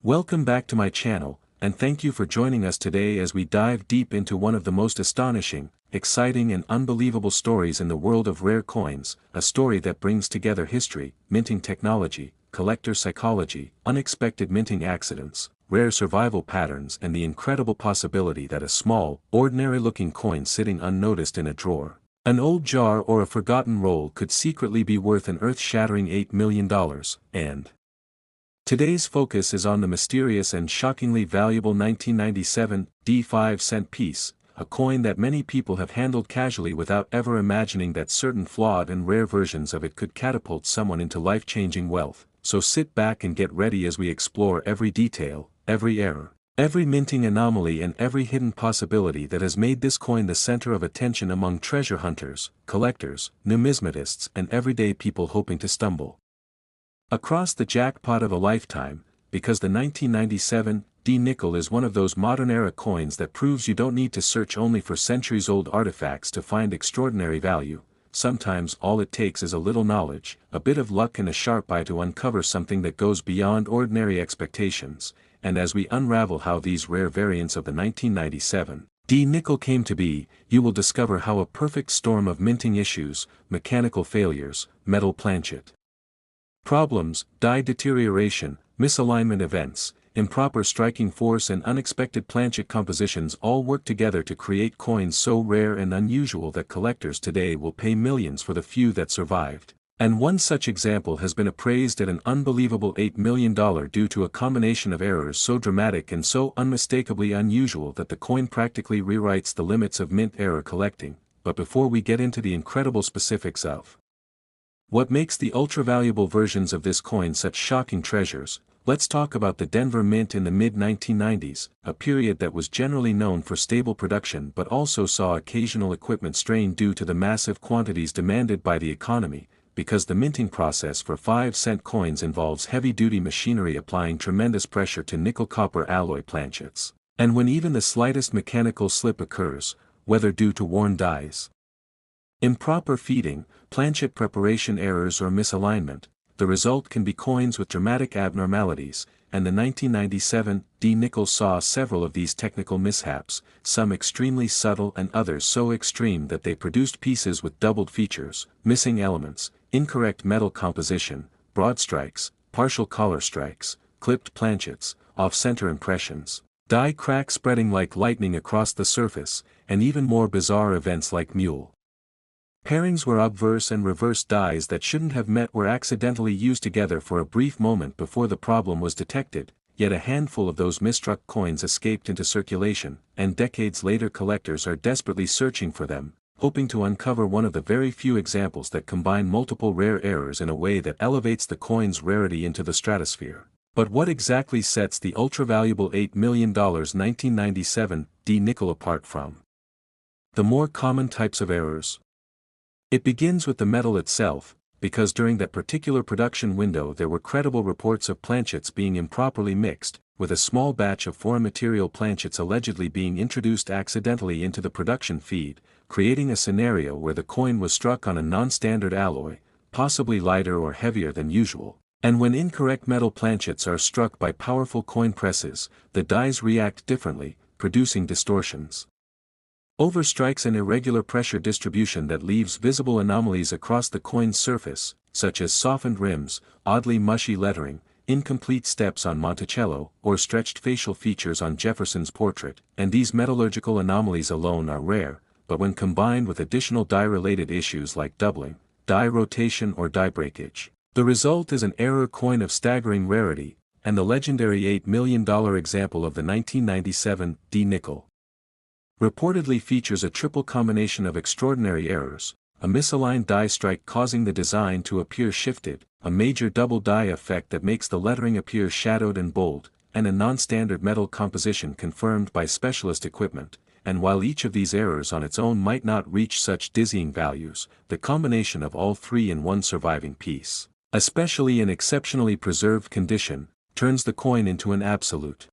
Welcome back to my channel, and thank you for joining us today as we dive deep into one of the most astonishing, exciting and unbelievable stories in the world of rare coins, a story that brings together history, minting technology, collector psychology, unexpected minting accidents, rare survival patterns and the incredible possibility that a small, ordinary-looking coin sitting unnoticed in a drawer, an old jar or a forgotten roll could secretly be worth an earth-shattering $8 million, and today's focus is on the mysterious and shockingly valuable 1997 D5-cent piece, a coin that many people have handled casually without ever imagining that certain flawed and rare versions of it could catapult someone into life-changing wealth. So sit back and get ready as we explore every detail, every error, every minting anomaly and every hidden possibility that has made this coin the center of attention among treasure hunters, collectors, numismatists and everyday people hoping to stumble across the jackpot of a lifetime, because the 1997 D-nickel is one of those modern-era coins that proves you don't need to search only for centuries-old artifacts to find extraordinary value. Sometimes all it takes is a little knowledge, a bit of luck and a sharp eye to uncover something that goes beyond ordinary expectations, and as we unravel how these rare variants of the 1997 D-nickel came to be, you will discover how a perfect storm of minting issues, mechanical failures, metal planchet problems, die deterioration, misalignment events, improper striking force and unexpected planchet compositions all work together to create coins so rare and unusual that collectors today will pay millions for the few that survived. And one such example has been appraised at an unbelievable $8 million due to a combination of errors so dramatic and so unmistakably unusual that the coin practically rewrites the limits of mint error collecting. But before we get into the incredible specifics of what makes the ultra-valuable versions of this coin such shocking treasures, let's talk about the Denver Mint in the mid-1990s, a period that was generally known for stable production but also saw occasional equipment strain due to the massive quantities demanded by the economy, because the minting process for 5-cent coins involves heavy-duty machinery applying tremendous pressure to nickel-copper alloy planchets. And when even the slightest mechanical slip occurs, whether due to worn dies, improper feeding, planchet preparation errors or misalignment, the result can be coins with dramatic abnormalities, and the 1997 D-nickel saw several of these technical mishaps, some extremely subtle and others so extreme that they produced pieces with doubled features, missing elements, incorrect metal composition, broad strikes, partial collar strikes, clipped planchets, off-center impressions, die cracks spreading like lightning across the surface, and even more bizarre events like mule pairings where obverse and reverse dies that shouldn't have met were accidentally used together for a brief moment before the problem was detected, yet a handful of those misstruck coins escaped into circulation, and decades later collectors are desperately searching for them, hoping to uncover one of the very few examples that combine multiple rare errors in a way that elevates the coin's rarity into the stratosphere. But what exactly sets the ultra-valuable $8 million 1997 D-nickel apart from the more common types of errors? It begins with the metal itself, because during that particular production window there were credible reports of planchets being improperly mixed, with a small batch of foreign material planchets allegedly being introduced accidentally into the production feed, creating a scenario where the coin was struck on a non-standard alloy, possibly lighter or heavier than usual. And when incorrect metal planchets are struck by powerful coin presses, the dies react differently, producing distortions, overstrikes and irregular pressure distribution that leaves visible anomalies across the coin's surface, such as softened rims, oddly mushy lettering, incomplete steps on Monticello, or stretched facial features on Jefferson's portrait, and these metallurgical anomalies alone are rare, but when combined with additional die-related issues like doubling, die rotation or die breakage, the result is an error coin of staggering rarity, and the legendary $8 million example of the 1997 D-nickel reportedly features a triple combination of extraordinary errors, a misaligned die strike causing the design to appear shifted, a major double die effect that makes the lettering appear shadowed and bold, and a non-standard metal composition confirmed by specialist equipment. And while each of these errors on its own might not reach such dizzying values, the combination of all three in one surviving piece, especially in exceptionally preserved condition, turns the coin into an absolute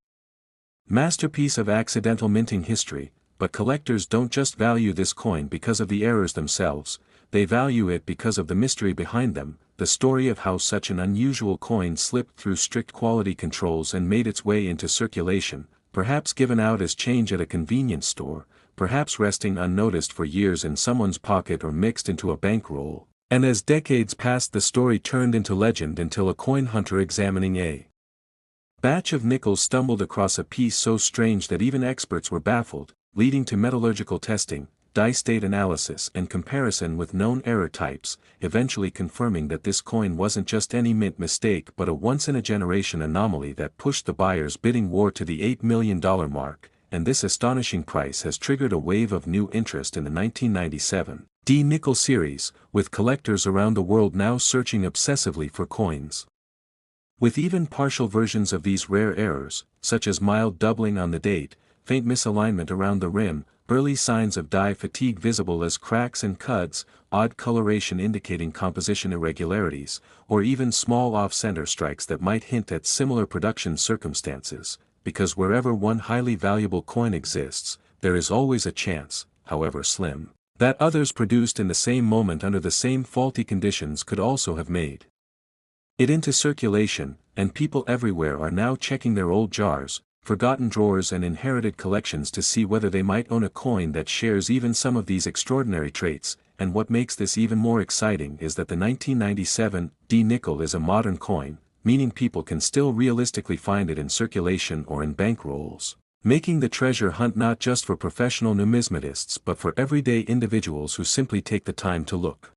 masterpiece of accidental minting history. But collectors don't just value this coin because of the errors themselves, they value it because of the mystery behind them, the story of how such an unusual coin slipped through strict quality controls and made its way into circulation, perhaps given out as change at a convenience store, perhaps resting unnoticed for years in someone's pocket or mixed into a bankroll. And as decades passed, the story turned into legend until a coin hunter examining a batch of nickels stumbled across a piece so strange that even experts were baffled, leading to metallurgical testing, dye state analysis and comparison with known error types, eventually confirming that this coin wasn't just any mint mistake but a once-in-a-generation anomaly that pushed the buyer's bidding war to the $8 million mark, and this astonishing price has triggered a wave of new interest in the 1997 D-Nickel series, with collectors around the world now searching obsessively for coins. With even partial versions of these rare errors, such as mild doubling on the date, faint misalignment around the rim, early signs of dye fatigue visible as cracks and cuds, odd coloration indicating composition irregularities, or even small off-center strikes that might hint at similar production circumstances, because wherever one highly valuable coin exists, there is always a chance, however slim, that others produced in the same moment under the same faulty conditions could also have made it into circulation, and people everywhere are now checking their old jars, forgotten drawers and inherited collections to see whether they might own a coin that shares even some of these extraordinary traits. And what makes this even more exciting is that the 1997 D-Nickel is a modern coin, meaning people can still realistically find it in circulation or in bankrolls, making the treasure hunt not just for professional numismatists but for everyday individuals who simply take the time to look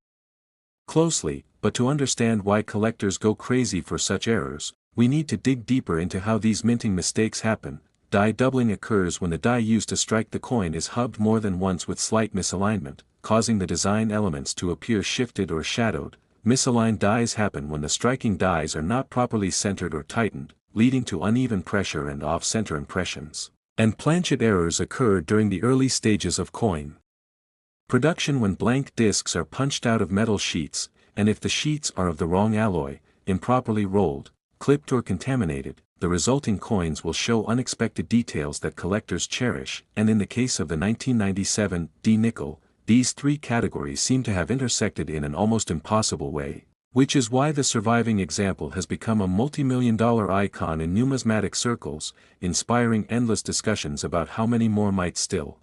closely. But to understand why collectors go crazy for such errors, we need to dig deeper into how these minting mistakes happen. Dye doubling occurs when the die used to strike the coin is hubbed more than once with slight misalignment, causing the design elements to appear shifted or shadowed. Misaligned dies happen when the striking dies are not properly centered or tightened, leading to uneven pressure and off-center impressions. And planchet errors occur during the early stages of coin production when blank discs are punched out of metal sheets, and if the sheets are of the wrong alloy, improperly rolled, clipped or contaminated, the resulting coins will show unexpected details that collectors cherish. And in the case of the 1997 D-Nickel, these three categories seem to have intersected in an almost impossible way, which is why the surviving example has become a multi-million-dollar icon in numismatic circles, inspiring endless discussions about how many more might still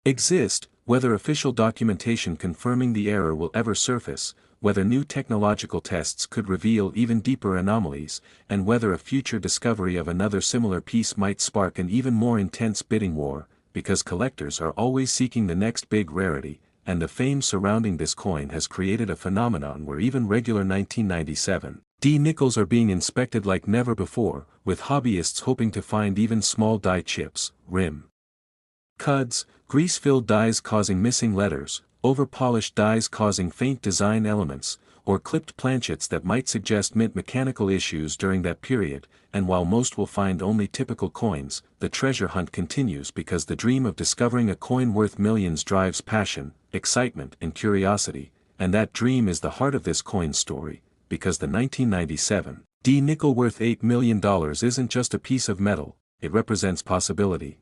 exist, whether official documentation confirming the error will ever surface, whether new technological tests could reveal even deeper anomalies, and whether a future discovery of another similar piece might spark an even more intense bidding war, because collectors are always seeking the next big rarity, and the fame surrounding this coin has created a phenomenon where even regular 1997 D-Nickels are being inspected like never before, with hobbyists hoping to find even small die chips, rim cuds, grease-filled dies causing missing letters, over-polished dies causing faint design elements, or clipped planchets that might suggest mint mechanical issues during that period. And while most will find only typical coins, the treasure hunt continues because the dream of discovering a coin worth millions drives passion, excitement and curiosity, and that dream is the heart of this coin story, because the 1997 D-Nickel worth $8 million isn't just a piece of metal, it represents possibility,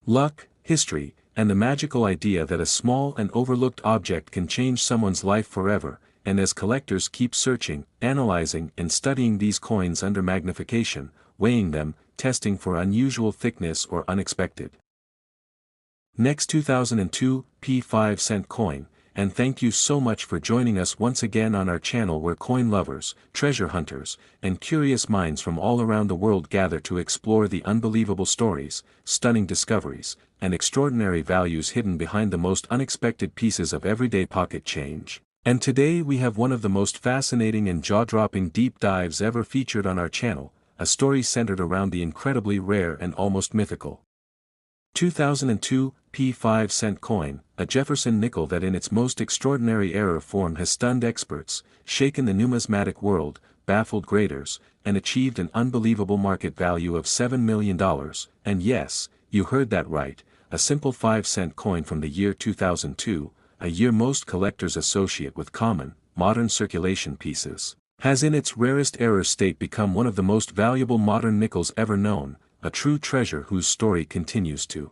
luck, history, and the magical idea that a small and overlooked object can change someone's life forever. And as collectors keep searching, analyzing and studying these coins under magnification, weighing them, testing for unusual thickness or unexpected next 2002 P5-cent coin. And thank you so much for joining us once again on our channel where coin lovers, treasure hunters, and curious minds from all around the world gather to explore the unbelievable stories, stunning discoveries, and extraordinary values hidden behind the most unexpected pieces of everyday pocket change. And today we have one of the most fascinating and jaw-dropping deep dives ever featured on our channel, a story centered around the incredibly rare and almost mythical 2002 P5-cent coin, a Jefferson nickel that in its most extraordinary error form has stunned experts, shaken the numismatic world, baffled graders, and achieved an unbelievable market value of $7 million. And yes, you heard that right, a simple 5-cent coin from the year 2002, a year most collectors associate with common, modern circulation pieces, has in its rarest error state become one of the most valuable modern nickels ever known, a true treasure whose story continues to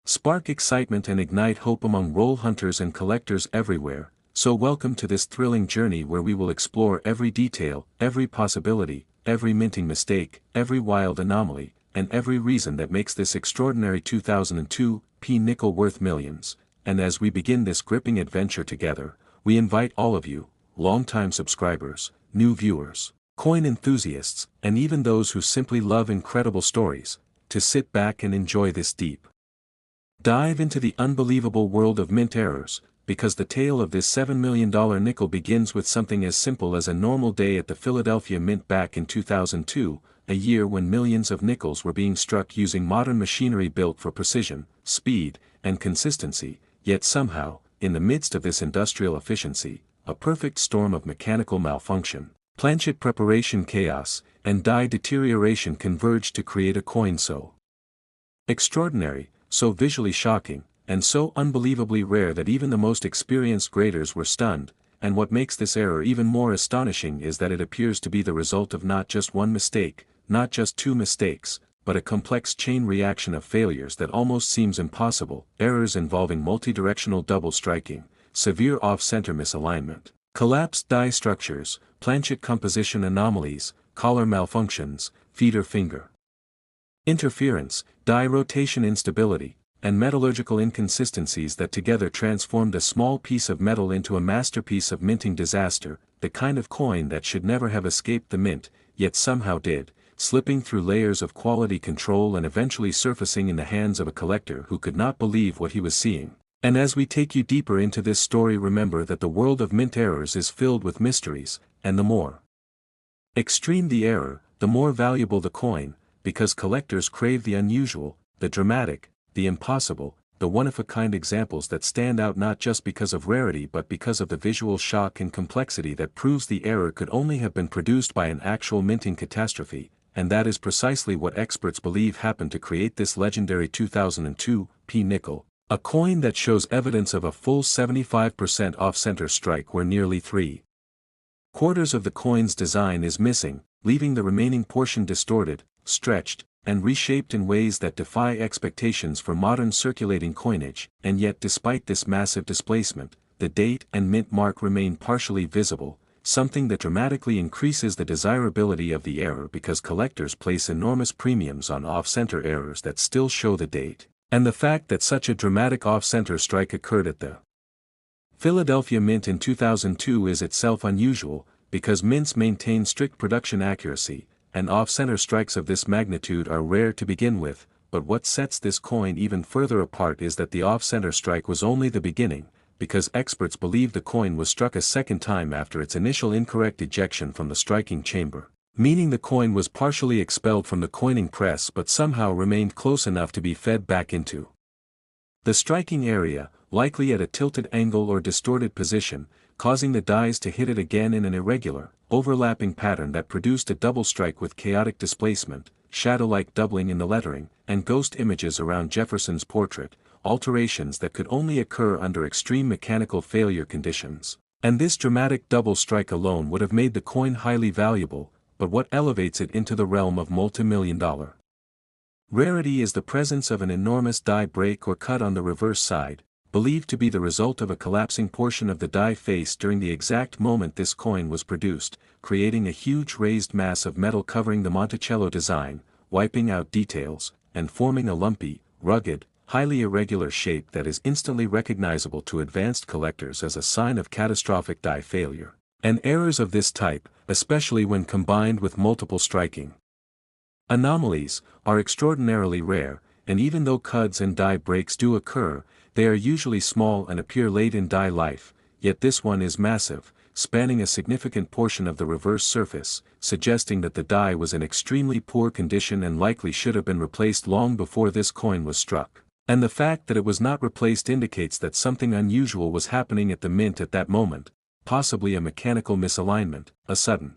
spark excitement and ignite hope among roll hunters and collectors everywhere. So welcome to this thrilling journey where we will explore every detail, every possibility, every minting mistake, every wild anomaly, and every reason that makes this extraordinary 2002 P nickel worth millions. And as we begin this gripping adventure together, we invite all of you, longtime subscribers, new viewers, coin enthusiasts, and even those who simply love incredible stories, to sit back and enjoy this deep dive into the unbelievable world of mint errors, because the tale of this $7 million nickel begins with something as simple as a normal day at the Philadelphia Mint back in 2002, a year when millions of nickels were being struck using modern machinery built for precision, speed, and consistency, yet somehow, in the midst of this industrial efficiency, a perfect storm of mechanical malfunction, planchet preparation chaos, and die deterioration converged to create a coin so extraordinary, so visually shocking, and so unbelievably rare that even the most experienced graders were stunned, and what makes this error even more astonishing is that it appears to be the result of not just one mistake, not just two mistakes, but a complex chain reaction of failures that almost seems impossible, errors involving multidirectional double striking, severe off-center misalignment, collapsed die structures, planchet composition anomalies, collar malfunctions, feeder finger interference, die rotation instability, and metallurgical inconsistencies that together transformed a small piece of metal into a masterpiece of minting disaster, the kind of coin that should never have escaped the mint, yet somehow did, slipping through layers of quality control and eventually surfacing in the hands of a collector who could not believe what he was seeing. And as we take you deeper into this story, remember that the world of mint errors is filled with mysteries, and the more extreme the error, the more valuable the coin, because collectors crave the unusual, the dramatic, the impossible, the one-of-a-kind examples that stand out not just because of rarity but because of the visual shock and complexity that proves the error could only have been produced by an actual minting catastrophe, and that is precisely what experts believe happened to create this legendary 2002 P nickel, a coin that shows evidence of a full 75% off-center strike where nearly 3/4 of the coin's design is missing, leaving the remaining portion distorted, stretched, and reshaped in ways that defy expectations for modern circulating coinage, and yet despite this massive displacement, the date and mint mark remain partially visible, something that dramatically increases the desirability of the error because collectors place enormous premiums on off-center errors that still show the date, and the fact that such a dramatic off-center strike occurred at the Philadelphia Mint in 2002 is itself unusual, because mints maintain strict production accuracy, and off-center strikes of this magnitude are rare to begin with, but what sets this coin even further apart is that the off-center strike was only the beginning, because experts believe the coin was struck a second time after its initial incorrect ejection from the striking chamber, meaning the coin was partially expelled from the coining press but somehow remained close enough to be fed back into the striking area, likely at a tilted angle or distorted position, causing the dies to hit it again in an irregular, overlapping pattern that produced a double strike with chaotic displacement, shadow-like doubling in the lettering, and ghost images around Jefferson's portrait, alterations that could only occur under extreme mechanical failure conditions. And this dramatic double strike alone would have made the coin highly valuable, but what elevates it into the realm of multi-million-dollar rarity is the presence of an enormous die break or cut on the reverse side, believed to be the result of a collapsing portion of the die face during the exact moment this coin was produced, creating a huge raised mass of metal covering the Monticello design, wiping out details, and forming a lumpy, rugged, highly irregular shape that is instantly recognizable to advanced collectors as a sign of catastrophic die failure. And errors of this type, especially when combined with multiple striking anomalies, are extraordinarily rare, and even though cuts and die breaks do occur, they are usually small and appear late in die life, yet this one is massive, spanning a significant portion of the reverse surface, suggesting that the die was in extremely poor condition and likely should have been replaced long before this coin was struck. And the fact that it was not replaced indicates that something unusual was happening at the mint at that moment, possibly a mechanical misalignment, a sudden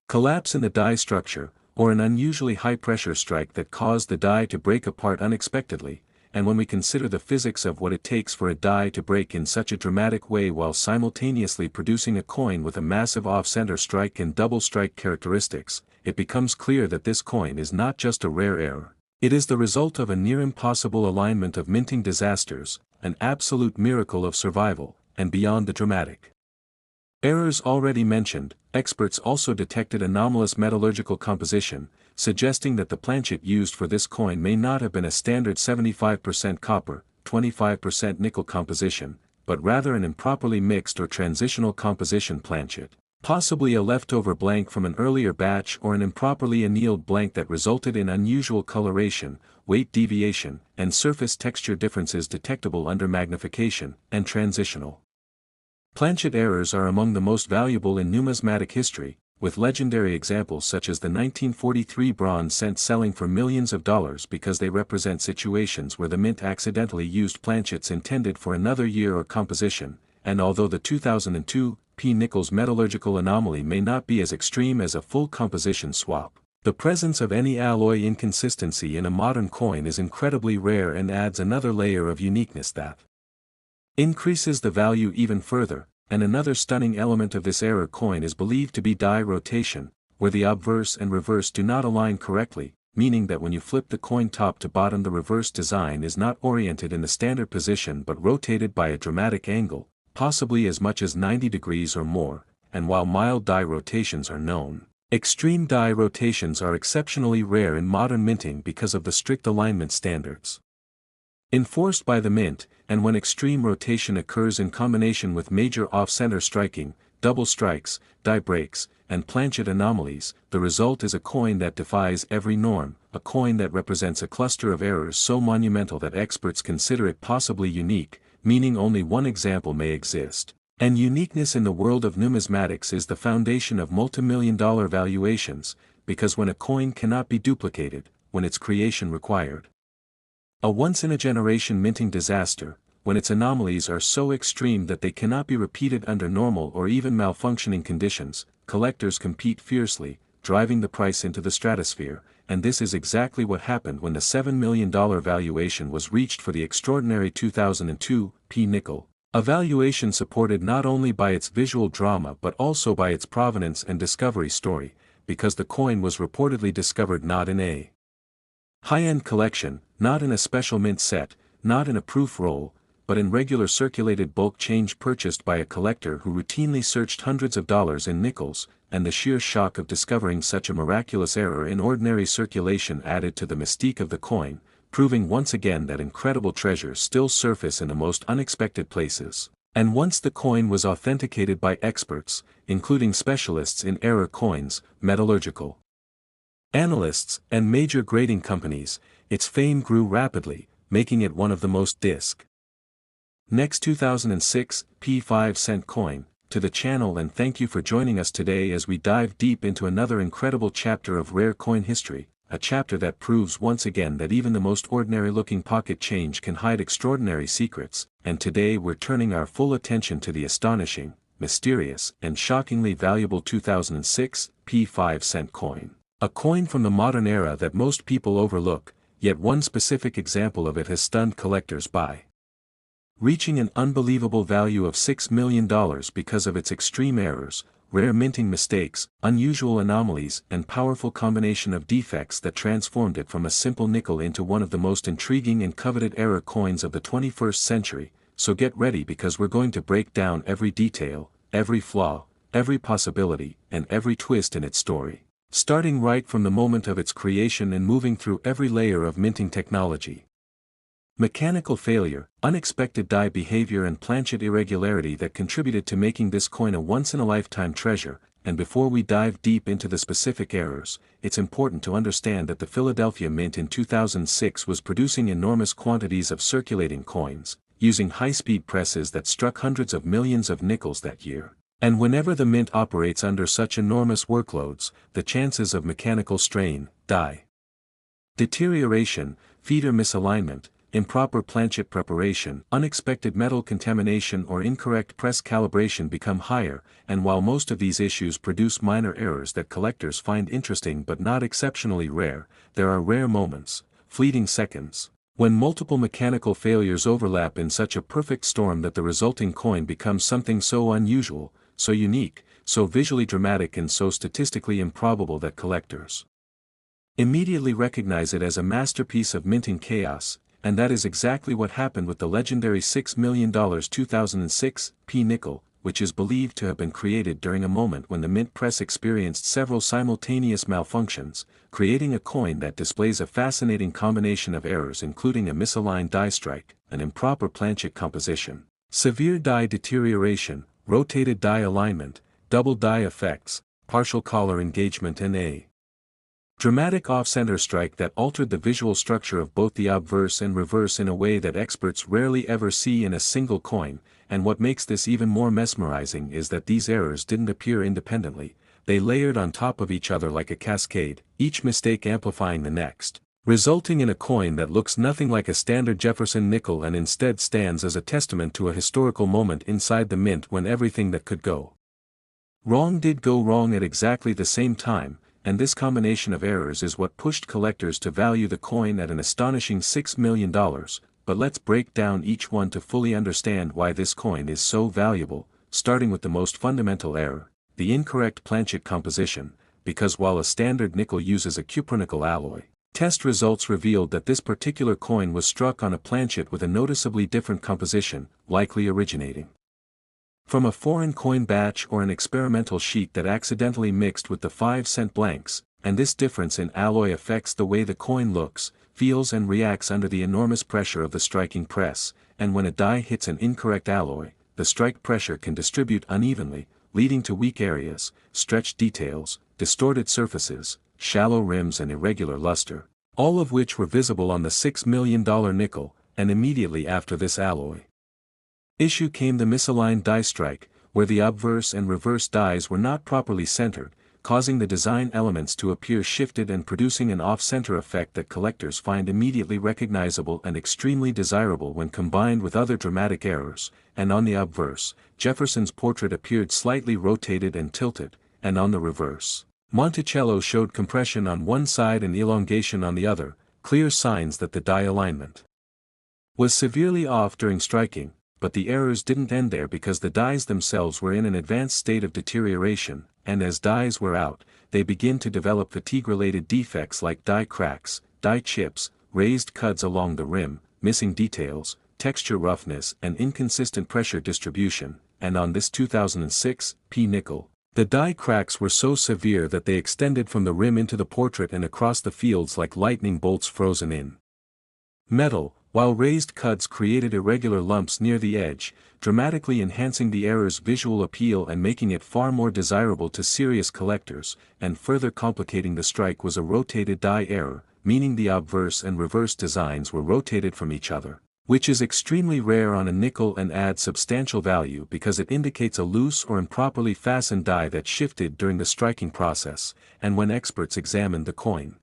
collapse in the die structure, or an unusually high-pressure strike that caused the die to break apart unexpectedly. And when we consider the physics of what it takes for a die to break in such a dramatic way while simultaneously producing a coin with a massive off-center strike and double strike characteristics, it becomes clear that this coin is not just a rare error. It is the result of a near-impossible alignment of minting disasters, an absolute miracle of survival, and beyond the dramatic errors already mentioned, experts also detected anomalous metallurgical composition, suggesting that the planchet used for this coin may not have been a standard 75% copper, 25% nickel composition, but rather an improperly mixed or transitional composition planchet, possibly a leftover blank from an earlier batch or an improperly annealed blank that resulted in unusual coloration, weight deviation, and surface texture differences detectable under magnification, and transitional. Planchet errors are among the most valuable in numismatic history, with legendary examples such as the 1943 bronze cent selling for millions of dollars because they represent situations where the mint accidentally used planchets intended for another year or composition, and although the 2002 P. Nichols metallurgical anomaly may not be as extreme as a full composition swap, the presence of any alloy inconsistency in a modern coin is incredibly rare and adds another layer of uniqueness that increases the value even further. And another stunning element of this error coin is believed to be die rotation, where the obverse and reverse do not align correctly, meaning that when you flip the coin top to bottom the reverse design is not oriented in the standard position but rotated by a dramatic angle, possibly as much as 90 degrees or more, and while mild die rotations are known, extreme die rotations are exceptionally rare in modern minting because of the strict alignment standards enforced by the mint, and when extreme rotation occurs in combination with major off-center striking, double strikes, die breaks, and planchet anomalies, the result is a coin that defies every norm, a coin that represents a cluster of errors so monumental that experts consider it possibly unique, meaning only one example may exist. And uniqueness in the world of numismatics is the foundation of multimillion-dollar valuations, because when a coin cannot be duplicated, when its creation required a once-in-a-generation minting disaster, when its anomalies are so extreme that they cannot be repeated under normal or even malfunctioning conditions, collectors compete fiercely, driving the price into the stratosphere, and this is exactly what happened when the $7 million valuation was reached for the extraordinary 2002 P. Nickel, a valuation supported not only by its visual drama but also by its provenance and discovery story, because the coin was reportedly discovered not in a high-end collection, not in a special mint set, not in a proof roll, but in regular circulated bulk change purchased by a collector who routinely searched hundreds of dollars in nickels, and the sheer shock of discovering such a miraculous error in ordinary circulation added to the mystique of the coin, proving once again that incredible treasures still surface in the most unexpected places. And once the coin was authenticated by experts, including specialists in error coins, metallurgical analysts, and major grading companies, its fame grew rapidly, making it one of the most disc. Next 2006 P5 cent coin, to the channel, and thank you for joining us today as we dive deep into another incredible chapter of rare coin history, a chapter that proves once again that even the most ordinary looking pocket change can hide extraordinary secrets, and today we're turning our full attention to the astonishing, mysterious, and shockingly valuable 2006 P5 cent coin. A coin from the modern era that most people overlook, yet one specific example of it has stunned collectors by reaching an unbelievable value of $6 million because of its extreme errors, rare minting mistakes, unusual anomalies, and powerful combination of defects that transformed it from a simple nickel into one of the most intriguing and coveted error coins of the 21st century. So get ready, because we're going to break down every detail, every flaw, every possibility, and every twist in its story, starting right from the moment of its creation and moving through every layer of minting technology. Mechanical failure, unexpected die behavior, and planchet irregularity that contributed to making this coin a once-in-a-lifetime treasure. And before we dive deep into the specific errors, it's important to understand that the Philadelphia Mint in 2006 was producing enormous quantities of circulating coins, using high-speed presses that struck hundreds of millions of nickels that year. And whenever the mint operates under such enormous workloads, the chances of mechanical strain, die deterioration, feeder misalignment, improper planchet preparation, unexpected metal contamination, or incorrect press calibration become higher. And while most of these issues produce minor errors that collectors find interesting but not exceptionally rare, there are rare moments, fleeting seconds, when multiple mechanical failures overlap in such a perfect storm that the resulting coin becomes something so unusual, so unique, so visually dramatic, and so statistically improbable that collectors immediately recognize it as a masterpiece of minting chaos. and that is exactly what happened with the legendary $6 million 2006 nickel, which is believed to have been created during a moment when the mint press experienced several simultaneous malfunctions, creating a coin that displays a fascinating combination of errors including a misaligned die strike, an improper planchet composition, severe die deterioration, rotated die alignment, double die effects, partial collar engagement and a dramatic off-center strike that altered the visual structure of both the obverse and reverse in a way that experts rarely ever see in a single coin, and what makes this even more mesmerizing is that these errors didn't appear independently, they layered on top of each other like a cascade, each mistake amplifying the next, resulting in a coin that looks nothing like a standard Jefferson nickel and instead stands as a testament to a historical moment inside the mint when everything that could go wrong did go wrong at exactly the same time, and this combination of errors is what pushed collectors to value the coin at an astonishing $6 million, but let's break down each one to fully understand why this coin is so valuable, starting with the most fundamental error, the incorrect planchet composition, because while a standard nickel uses a cupronickel alloy, test results revealed that this particular coin was struck on a planchet with a noticeably different composition, likely originating from a foreign coin batch or an experimental sheet that accidentally mixed with the 5-cent blanks, and this difference in alloy affects the way the coin looks, feels and reacts under the enormous pressure of the striking press, and when a die hits an incorrect alloy, the strike pressure can distribute unevenly, leading to weak areas, stretched details, distorted surfaces, shallow rims and irregular luster, all of which were visible on the $6 million nickel, and immediately after this alloy issue came the misaligned die strike, where the obverse and reverse dies were not properly centered, causing the design elements to appear shifted and producing an off-center effect that collectors find immediately recognizable and extremely desirable when combined with other dramatic errors, and on the obverse, Jefferson's portrait appeared slightly rotated and tilted, and on the reverse, Monticello showed compression on one side and elongation on the other, clear signs that the die alignment was severely off during striking. But the errors didn't end there because the dies themselves were in an advanced state of deterioration, and as dies wear out, they begin to develop fatigue-related defects like die cracks, die chips, raised cuts along the rim, missing details, texture roughness and inconsistent pressure distribution, and on this 2006 nickel, the die cracks were so severe that they extended from the rim into the portrait and across the fields like lightning bolts frozen in metal, while raised cuts created irregular lumps near the edge, dramatically enhancing the error's visual appeal and making it far more desirable to serious collectors, and further complicating the strike was a rotated die error, meaning the obverse and reverse designs were rotated from each other, which is extremely rare on a nickel and adds substantial value because it indicates a loose or improperly fastened die that shifted during the striking process, and when experts examined the coin,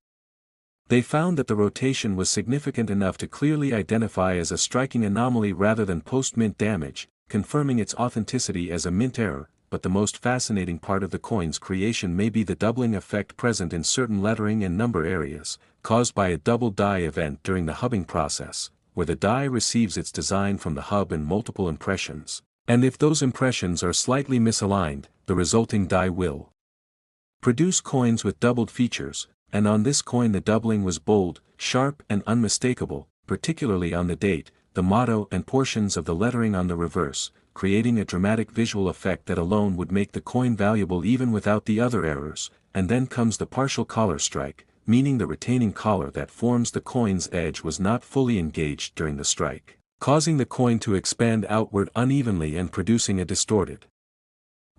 they found that the rotation was significant enough to clearly identify as a striking anomaly rather than post-mint damage, confirming its authenticity as a mint error, but the most fascinating part of the coin's creation may be the doubling effect present in certain lettering and number areas, caused by a double die event during the hubbing process, where the die receives its design from the hub in multiple impressions, and if those impressions are slightly misaligned, the resulting die will produce coins with doubled features. And on this coin the doubling was bold, sharp and unmistakable, particularly on the date, the motto and portions of the lettering on the reverse, creating a dramatic visual effect that alone would make the coin valuable even without the other errors, and then comes the partial collar strike, meaning the retaining collar that forms the coin's edge was not fully engaged during the strike, causing the coin to expand outward unevenly and producing a distorted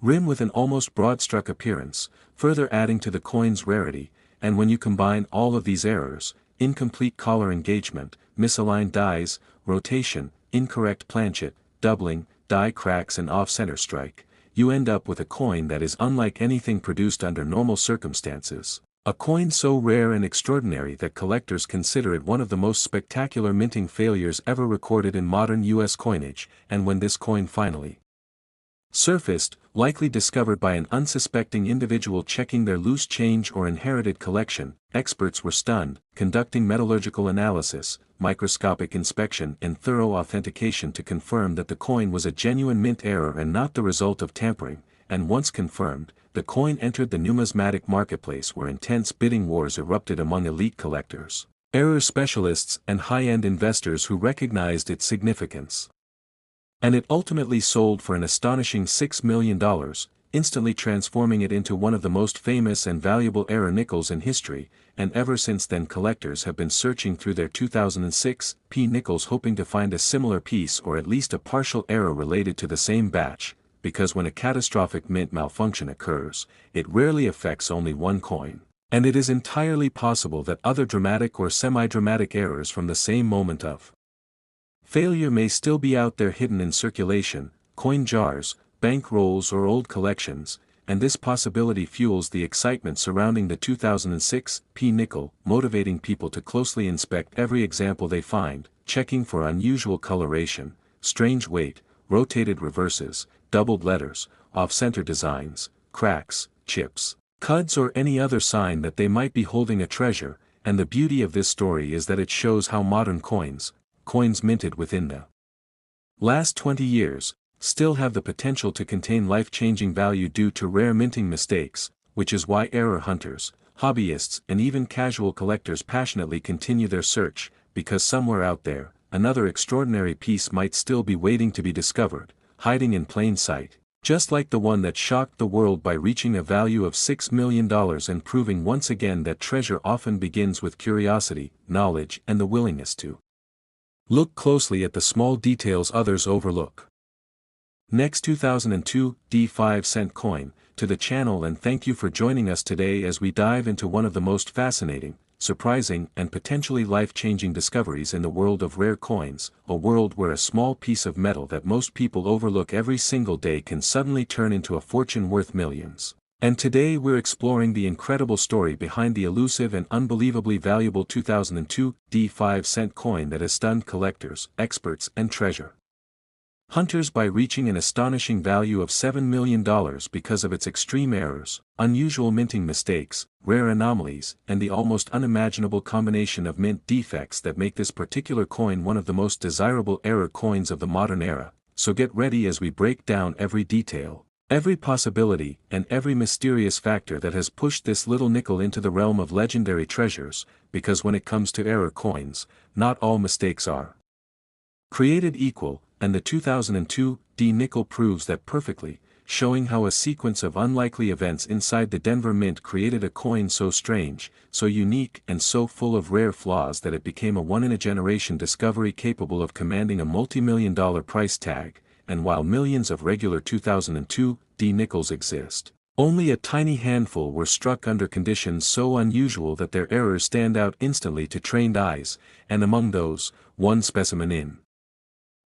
rim with an almost broad-struck appearance, further adding to the coin's rarity. And when you combine all of these errors, incomplete collar engagement, misaligned dies, rotation, incorrect planchet, doubling, die cracks and off-center strike, you end up with a coin that is unlike anything produced under normal circumstances, a coin so rare and extraordinary that collectors consider it one of the most spectacular minting failures ever recorded in modern U.S. coinage, and when this coin finally surfaced, likely discovered by an unsuspecting individual checking their loose change or inherited collection, experts were stunned, conducting metallurgical analysis, microscopic inspection and thorough authentication to confirm that the coin was a genuine mint error and not the result of tampering, and once confirmed, the coin entered the numismatic marketplace where intense bidding wars erupted among elite collectors. error specialists and high-end investors who recognized its significance. And it ultimately sold for an astonishing $6 million, instantly transforming it into one of the most famous and valuable error nickels in history, and ever since then collectors have been searching through their 2006 P nickels hoping to find a similar piece or at least a partial error related to the same batch, because when a catastrophic mint malfunction occurs, it rarely affects only one coin, and it is entirely possible that other dramatic or semi-dramatic errors from the same moment of failure may still be out there hidden in circulation, coin jars, bank rolls or old collections, and this possibility fuels the excitement surrounding the 2006 P nickel, motivating people to closely inspect every example they find, checking for unusual coloration, strange weight, rotated reverses, doubled letters, off-center designs, cracks, chips, cuts or any other sign that they might be holding a treasure, and the beauty of this story is that it shows how modern coins minted within the last 20 years, still have the potential to contain life-changing value due to rare minting mistakes, which is why error hunters, hobbyists and even casual collectors passionately continue their search, because somewhere out there, another extraordinary piece might still be waiting to be discovered, hiding in plain sight, just like the one that shocked the world by reaching a value of $6 million and proving once again that treasure often begins with curiosity, knowledge and the willingness to look closely at the small details others overlook. Next 2002 D5 coin, to the channel and thank you for joining us today as we dive into one of the most fascinating, surprising and potentially life-changing discoveries in the world of rare coins, a world where a small piece of metal that most people overlook every single day can suddenly turn into a fortune worth millions. And today we're exploring the incredible story behind the elusive and unbelievably valuable 2002 D5 coin that has stunned collectors, experts and treasure hunters by reaching an astonishing value of $7 million because of its extreme errors, unusual minting mistakes, rare anomalies, and the almost unimaginable combination of mint defects that make this particular coin one of the most desirable error coins of the modern era. So get ready as we break down every detail, every possibility, and every mysterious factor that has pushed this little nickel into the realm of legendary treasures, because when it comes to error coins, not all mistakes are created equal, and the 2002 D nickel proves that perfectly, showing how a sequence of unlikely events inside the Denver Mint created a coin so strange, so unique and so full of rare flaws that it became a one-in-a-generation discovery capable of commanding a multi-million-dollar price tag, and while millions of regular 2002 D nickels exist, only a tiny handful were struck under conditions so unusual that their errors stand out instantly to trained eyes, and among those, one specimen in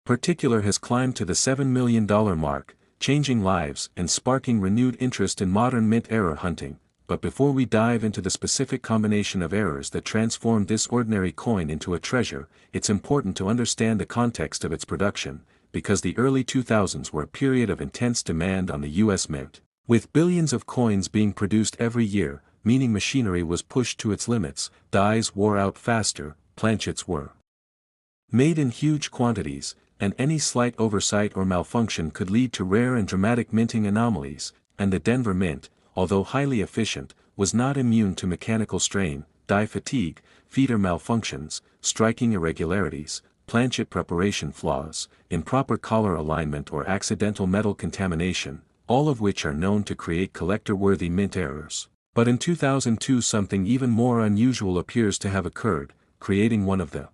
particular has climbed to the $7 million mark, changing lives and sparking renewed interest in modern mint error hunting. But before we dive into the specific combination of errors that transformed this ordinary coin into a treasure, it's important to understand the context of its production, because the early 2000s were a period of intense demand on the US Mint. With billions of coins being produced every year, meaning machinery was pushed to its limits, dies wore out faster, planchets were made in huge quantities, and any slight oversight or malfunction could lead to rare and dramatic minting anomalies, and the Denver Mint, although highly efficient, was not immune to mechanical strain, die fatigue, feeder malfunctions, striking irregularities, planchet preparation flaws, improper collar alignment or accidental metal contamination, all of which are known to create collector-worthy mint errors. But in 2002 something even more unusual appears to have occurred, creating one of the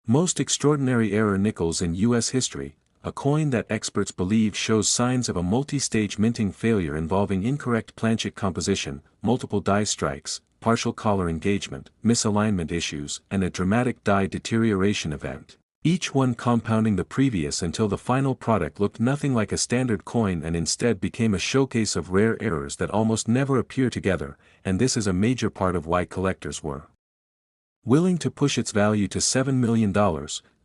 most extraordinary error nickels in U.S. history, a coin that experts believe shows signs of a multi-stage minting failure involving incorrect planchet composition, multiple die strikes, partial collar engagement, misalignment issues, and a dramatic die deterioration event, each one compounding the previous until the final product looked nothing like a standard coin and instead became a showcase of rare errors that almost never appear together, and this is a major part of why collectors were willing to push its value to $7 million,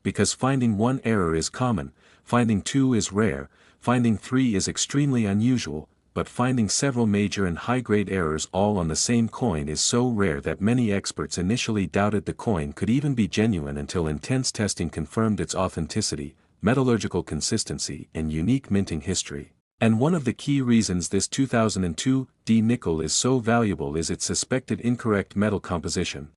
because finding one error is common, finding two is rare, finding three is extremely unusual, but finding several major and high-grade errors all on the same coin is so rare that many experts initially doubted the coin could even be genuine until intense testing confirmed its authenticity, metallurgical consistency and unique minting history. And one of the key reasons this 2002 D nickel is so valuable is its suspected incorrect metal composition.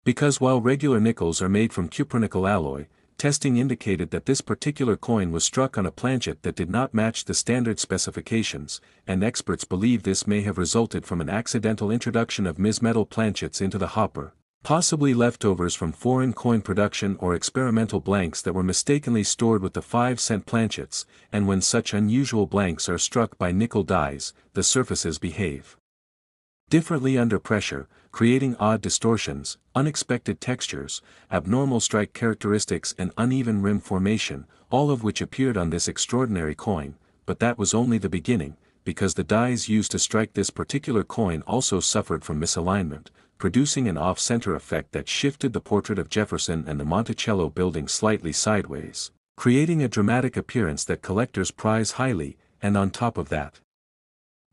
Because while regular nickels are made from cupronickel alloy, testing indicated that this particular coin was struck on a planchet that did not match the standard specifications, and experts believe this may have resulted from an accidental introduction of mismetal planchets into the hopper, possibly leftovers from foreign coin production or experimental blanks that were mistakenly stored with the 5-cent planchets, and when such unusual blanks are struck by nickel dies, the surfaces behave differently under pressure, creating odd distortions, unexpected textures, abnormal strike characteristics and uneven rim formation, all of which appeared on this extraordinary coin, but that was only the beginning, because the dies used to strike this particular coin also suffered from misalignment, producing an off-center effect that shifted the portrait of Jefferson and the Monticello building slightly sideways, creating a dramatic appearance that collectors prize highly, and on top of that,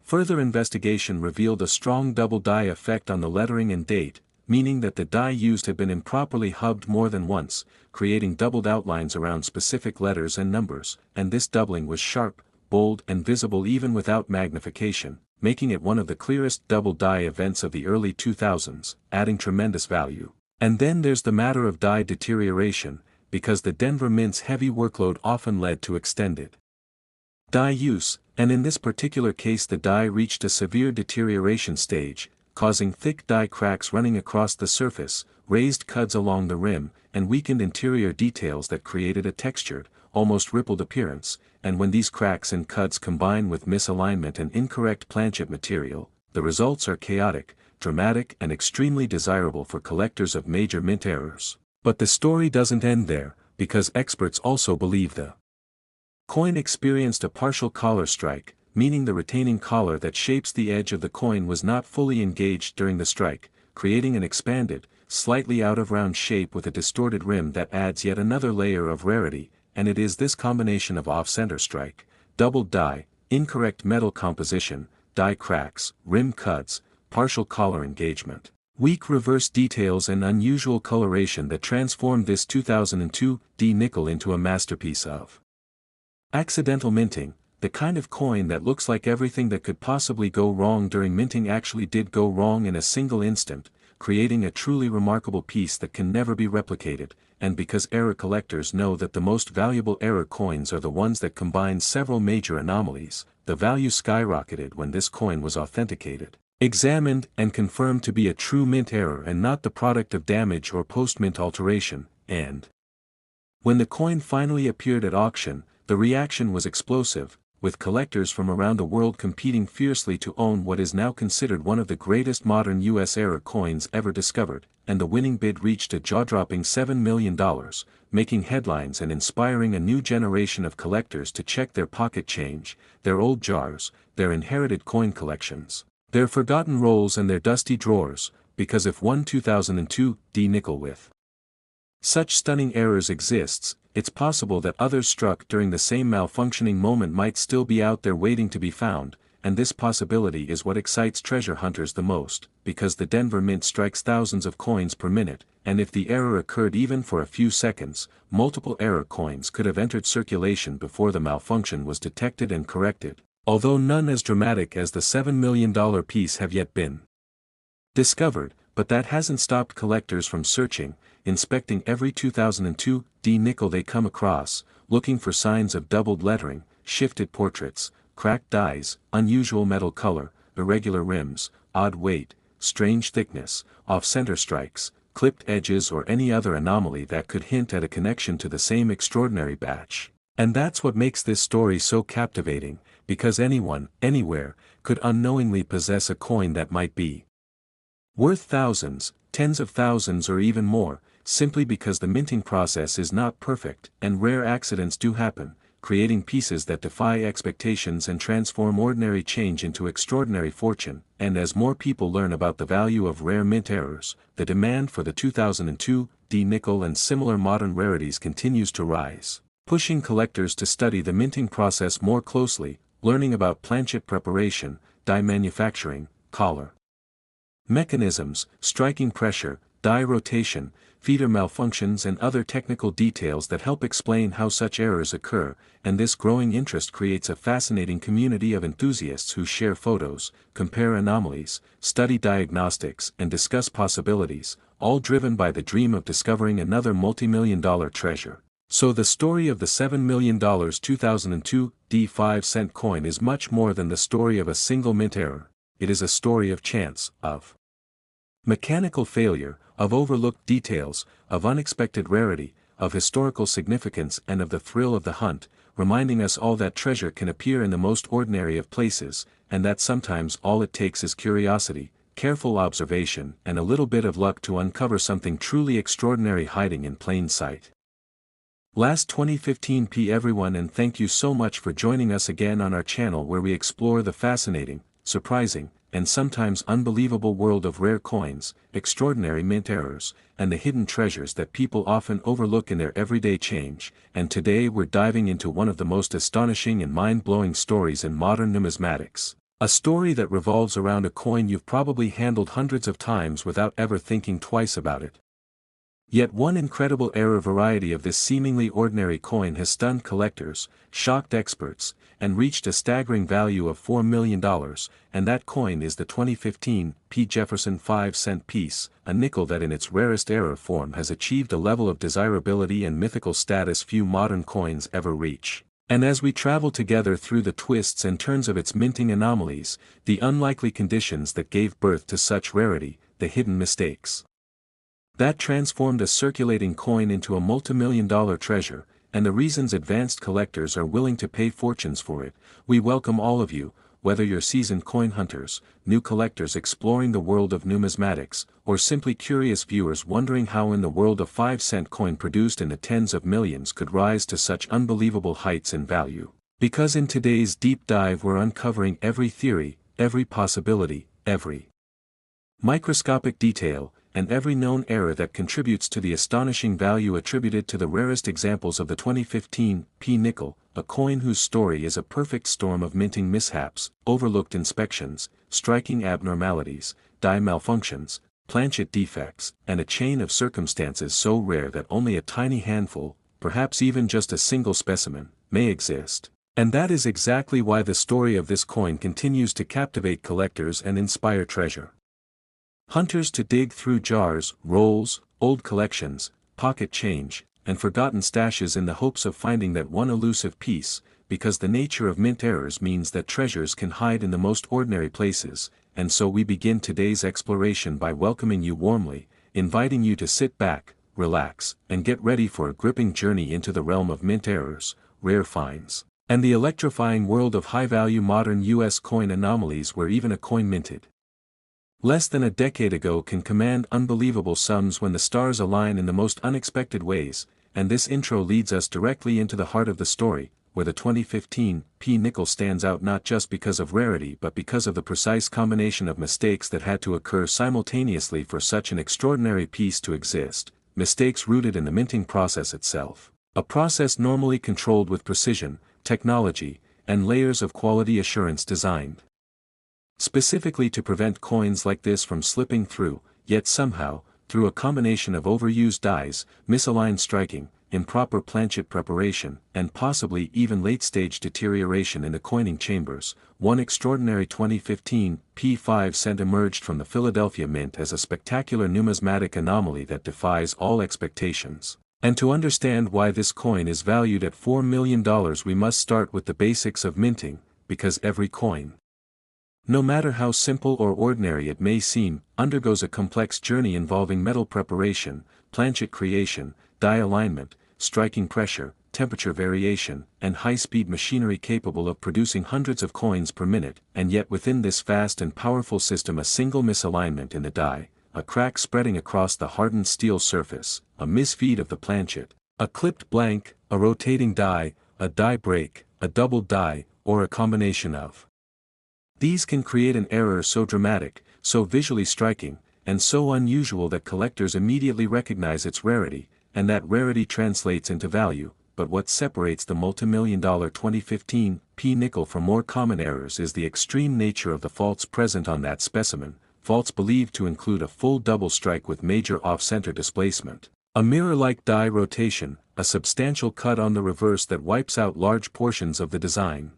further investigation revealed a strong double die effect on the lettering and date, meaning that the die used had been improperly hubbed more than once, creating doubled outlines around specific letters and numbers, and this doubling was sharp, bold and visible even without magnification, making it one of the clearest double die events of the early 2000s, adding tremendous value. And then there's the matter of die deterioration, because the Denver Mint's heavy workload often led to extended die use, and in this particular case the die reached a severe deterioration stage, causing thick die cracks running across the surface, raised cuds along the rim, and weakened interior details that created a textured, almost rippled appearance, and when these cracks and cuds combine with misalignment and incorrect planchet material, the results are chaotic, dramatic and extremely desirable for collectors of major mint errors. But the story doesn't end there, because experts also believe the coin experienced a partial collar strike, meaning the retaining collar that shapes the edge of the coin was not fully engaged during the strike, creating an expanded, slightly out of round shape with a distorted rim that adds yet another layer of rarity, and it is this combination of off-center strike, doubled die, incorrect metal composition, die cracks, rim cuts, partial collar engagement, weak reverse details and unusual coloration that transformed this 2002 D nickel into a masterpiece of accidental minting. The kind of coin that looks like everything that could possibly go wrong during minting actually did go wrong in a single instant, creating a truly remarkable piece that can never be replicated, and because error collectors know that the most valuable error coins are the ones that combine several major anomalies, the value skyrocketed when this coin was authenticated, examined and confirmed to be a true mint error and not the product of damage or post-mint alteration, and when the coin finally appeared at auction, the reaction was explosive, with collectors from around the world competing fiercely to own what is now considered one of the greatest modern U.S. error coins ever discovered, and the winning bid reached a jaw-dropping $7 million, making headlines and inspiring a new generation of collectors to check their pocket change, their old jars, their inherited coin collections, their forgotten rolls and their dusty drawers, because if one 2002 D nickel with such stunning errors exists, it's possible that others struck during the same malfunctioning moment might still be out there waiting to be found, and this possibility is what excites treasure hunters the most, because the Denver Mint strikes thousands of coins per minute, and if the error occurred even for a few seconds, multiple error coins could have entered circulation before the malfunction was detected and corrected, although none as dramatic as the $7 million piece have yet been discovered, but that hasn't stopped collectors from searching, inspecting every 2002 D nickel they come across, looking for signs of doubled lettering, shifted portraits, cracked dies, unusual metal color, irregular rims, odd weight, strange thickness, off-center strikes, clipped edges or any other anomaly that could hint at a connection to the same extraordinary batch. And that's what makes this story so captivating, because anyone, anywhere, could unknowingly possess a coin that might be worth thousands, tens of thousands or even more, simply because the minting process is not perfect, and rare accidents do happen, creating pieces that defy expectations and transform ordinary change into extraordinary fortune. And as more people learn about the value of rare mint errors, the demand for the 2002 D nickel and similar modern rarities continues to rise, pushing collectors to study the minting process more closely, learning about planchet preparation, die manufacturing, collar mechanisms, striking pressure, die rotation, feeder malfunctions and other technical details that help explain how such errors occur, and this growing interest creates a fascinating community of enthusiasts who share photos, compare anomalies, study diagnostics and discuss possibilities, all driven by the dream of discovering another multi-million-dollar treasure. So the story of the $7 million 2002 D5-cent coin is much more than the story of a single mint error. It is a story of chance, of mechanical failure, of overlooked details, of unexpected rarity, of historical significance and of the thrill of the hunt, reminding us all that treasure can appear in the most ordinary of places, and that sometimes all it takes is curiosity, careful observation and a little bit of luck to uncover something truly extraordinary hiding in plain sight. Last 2015 everyone, and thank you so much for joining us again on our channel where we explore the fascinating, surprising, and sometimes unbelievable world of rare coins, extraordinary mint errors, and the hidden treasures that people often overlook in their everyday change. And today we're diving into one of the most astonishing and mind-blowing stories in modern numismatics. A story that revolves around a coin you've probably handled hundreds of times without ever thinking twice about it. Yet one incredible error variety of this seemingly ordinary coin has stunned collectors, shocked experts, and reached a staggering value of $4 million, and that coin is the 2015 Jefferson 5-cent piece, a nickel that in its rarest error form has achieved a level of desirability and mythical status few modern coins ever reach. And as we travel together through the twists and turns of its minting anomalies, the unlikely conditions that gave birth to such rarity, the hidden mistakes that transformed a circulating coin into a multimillion-dollar treasure, and the reasons advanced collectors are willing to pay fortunes for it, we welcome all of you, whether you're seasoned coin hunters, new collectors exploring the world of numismatics, or simply curious viewers wondering how in the world a 5-cent coin produced in the tens of millions could rise to such unbelievable heights in value. Because in today's deep dive we're uncovering every theory, every possibility, every microscopic detail, and every known error that contributes to the astonishing value attributed to the rarest examples of the 2015 nickel, a coin whose story is a perfect storm of minting mishaps, overlooked inspections, striking abnormalities, die malfunctions, planchet defects, and a chain of circumstances so rare that only a tiny handful, perhaps even just a single specimen, may exist. And that is exactly why the story of this coin continues to captivate collectors and inspire treasure hunters to dig through jars, rolls, old collections, pocket change, and forgotten stashes in the hopes of finding that one elusive piece, because the nature of mint errors means that treasures can hide in the most ordinary places. And so we begin today's exploration by welcoming you warmly, inviting you to sit back, relax, and get ready for a gripping journey into the realm of mint errors, rare finds, and the electrifying world of high-value modern U.S. coin anomalies where even a coin minted less than a decade ago can command unbelievable sums when the stars align in the most unexpected ways. And this intro leads us directly into the heart of the story, where the 2015 nickel stands out not just because of rarity but because of the precise combination of mistakes that had to occur simultaneously for such an extraordinary piece to exist, mistakes rooted in the minting process itself, a process normally controlled with precision, technology, and layers of quality assurance designed specifically to prevent coins like this from slipping through, yet somehow, through a combination of overused dies, misaligned striking, improper planchet preparation, and possibly even late-stage deterioration in the coining chambers, one extraordinary 2015 5-cent emerged from the Philadelphia Mint as a spectacular numismatic anomaly that defies all expectations. And to understand why this coin is valued at $4 million we must start with the basics of minting, because every coin, no matter how simple or ordinary it may seem, undergoes a complex journey involving metal preparation, planchet creation, die alignment, striking pressure, temperature variation, and high-speed machinery capable of producing hundreds of coins per minute. And yet within this fast and powerful system a single misalignment in the die, a crack spreading across the hardened steel surface, a misfeed of the planchet, a clipped blank, a rotating die, a die break, a double die, or a combination of these can create an error so dramatic, so visually striking, and so unusual that collectors immediately recognize its rarity, and that rarity translates into value. But what separates the multimillion-dollar 2015 nickel from more common errors is the extreme nature of the faults present on that specimen, faults believed to include a full double strike with major off-center displacement, a mirror-like die rotation, a substantial cut on the reverse that wipes out large portions of the design,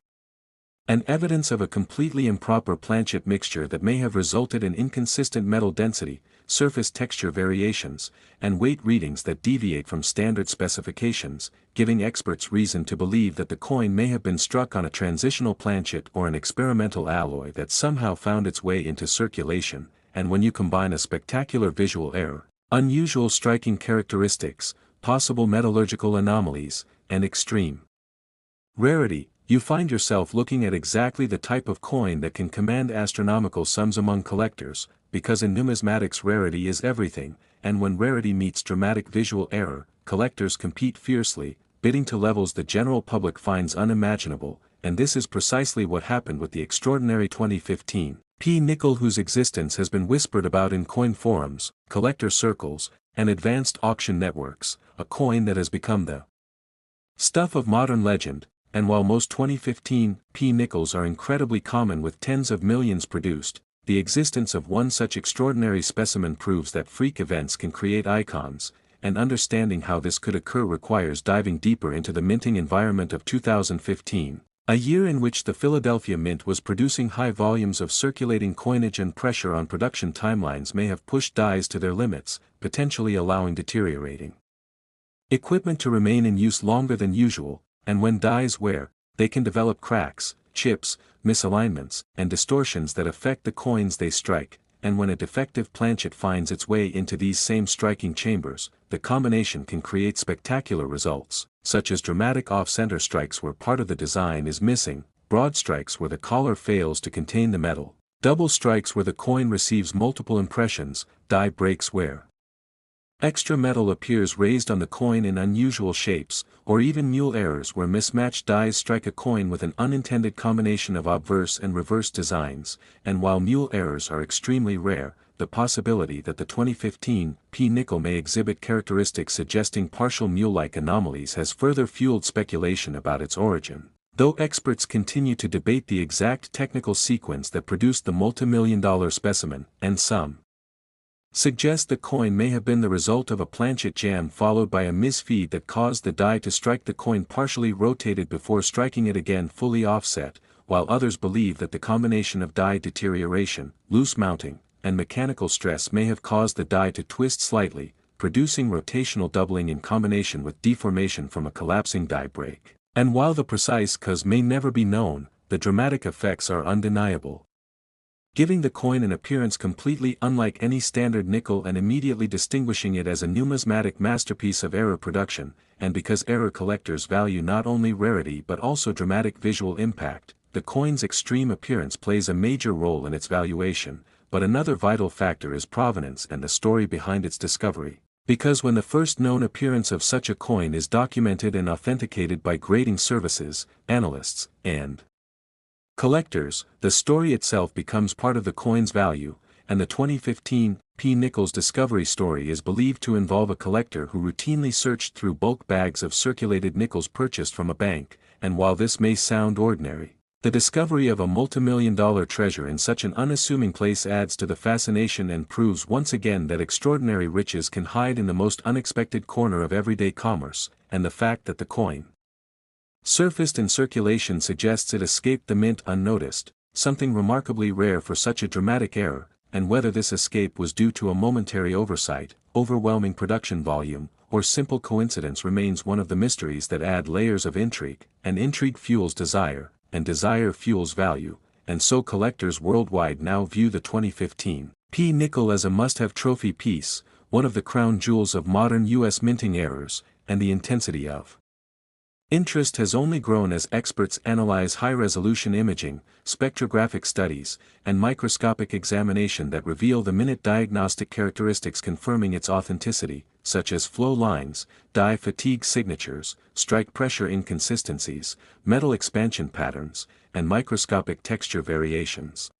and evidence of a completely improper planchet mixture that may have resulted in inconsistent metal density, surface texture variations, and weight readings that deviate from standard specifications, giving experts reason to believe that the coin may have been struck on a transitional planchet or an experimental alloy that somehow found its way into circulation. And when you combine a spectacular visual error, unusual striking characteristics, possible metallurgical anomalies, and extreme rarity, you find yourself looking at exactly the type of coin that can command astronomical sums among collectors, because in numismatics rarity is everything, and when rarity meets dramatic visual error, collectors compete fiercely, bidding to levels the general public finds unimaginable, and this is precisely what happened with the extraordinary 2015 nickel, whose existence has been whispered about in coin forums, collector circles, and advanced auction networks, a coin that has become the stuff of modern legend. And while most 2015 nickels are incredibly common with tens of millions produced, the existence of one such extraordinary specimen proves that freak events can create icons, and understanding how this could occur requires diving deeper into the minting environment of 2015, a year in which the Philadelphia Mint was producing high volumes of circulating coinage, and pressure on production timelines may have pushed dies to their limits, potentially allowing deteriorating equipment to remain in use longer than usual. And when dies wear, they can develop cracks, chips, misalignments, and distortions that affect the coins they strike, and when a defective planchet finds its way into these same striking chambers, the combination can create spectacular results, such as dramatic off-center strikes where part of the design is missing, broad strikes where the collar fails to contain the metal, double strikes where the coin receives multiple impressions, die breaks where extra metal appears raised on the coin in unusual shapes, or even mule errors where mismatched dies strike a coin with an unintended combination of obverse and reverse designs. And while mule errors are extremely rare, the possibility that the 2015 nickel may exhibit characteristics suggesting partial mule-like anomalies has further fueled speculation about its origin, though experts continue to debate the exact technical sequence that produced the multi-million-dollar specimen, and some suggest the coin may have been the result of a planchet jam followed by a misfeed that caused the die to strike the coin partially rotated before striking it again fully offset, while others believe that the combination of die deterioration, loose mounting, and mechanical stress may have caused the die to twist slightly, producing rotational doubling in combination with deformation from a collapsing die break. And while the precise cause may never be known, the dramatic effects are undeniable, giving the coin an appearance completely unlike any standard nickel and immediately distinguishing it as a numismatic masterpiece of error production. And because error collectors value not only rarity but also dramatic visual impact, the coin's extreme appearance plays a major role in its valuation. But another vital factor is provenance and the story behind its discovery, because when the first known appearance of such a coin is documented and authenticated by grading services, analysts, and collectors, the story itself becomes part of the coin's value. And the 2015 nickel's discovery story is believed to involve a collector who routinely searched through bulk bags of circulated nickels purchased from a bank. And while this may sound ordinary, the discovery of a multimillion-dollar treasure in such an unassuming place adds to the fascination and proves once again that extraordinary riches can hide in the most unexpected corner of everyday commerce. And the fact that the coin surfaced in circulation suggests it escaped the mint unnoticed, something remarkably rare for such a dramatic error. And whether this escape was due to a momentary oversight, overwhelming production volume, or simple coincidence remains one of the mysteries that add layers of intrigue. And intrigue fuels desire, and desire fuels value, and so collectors worldwide now view the 2015 nickel as a must-have trophy piece, one of the crown jewels of modern U.S. minting errors. And the intensity of interest has only grown as experts analyze high-resolution imaging, spectrographic studies, and microscopic examination that reveal the minute diagnostic characteristics confirming its authenticity, such as flow lines, die fatigue signatures, strike pressure inconsistencies, metal expansion patterns, and microscopic texture variations.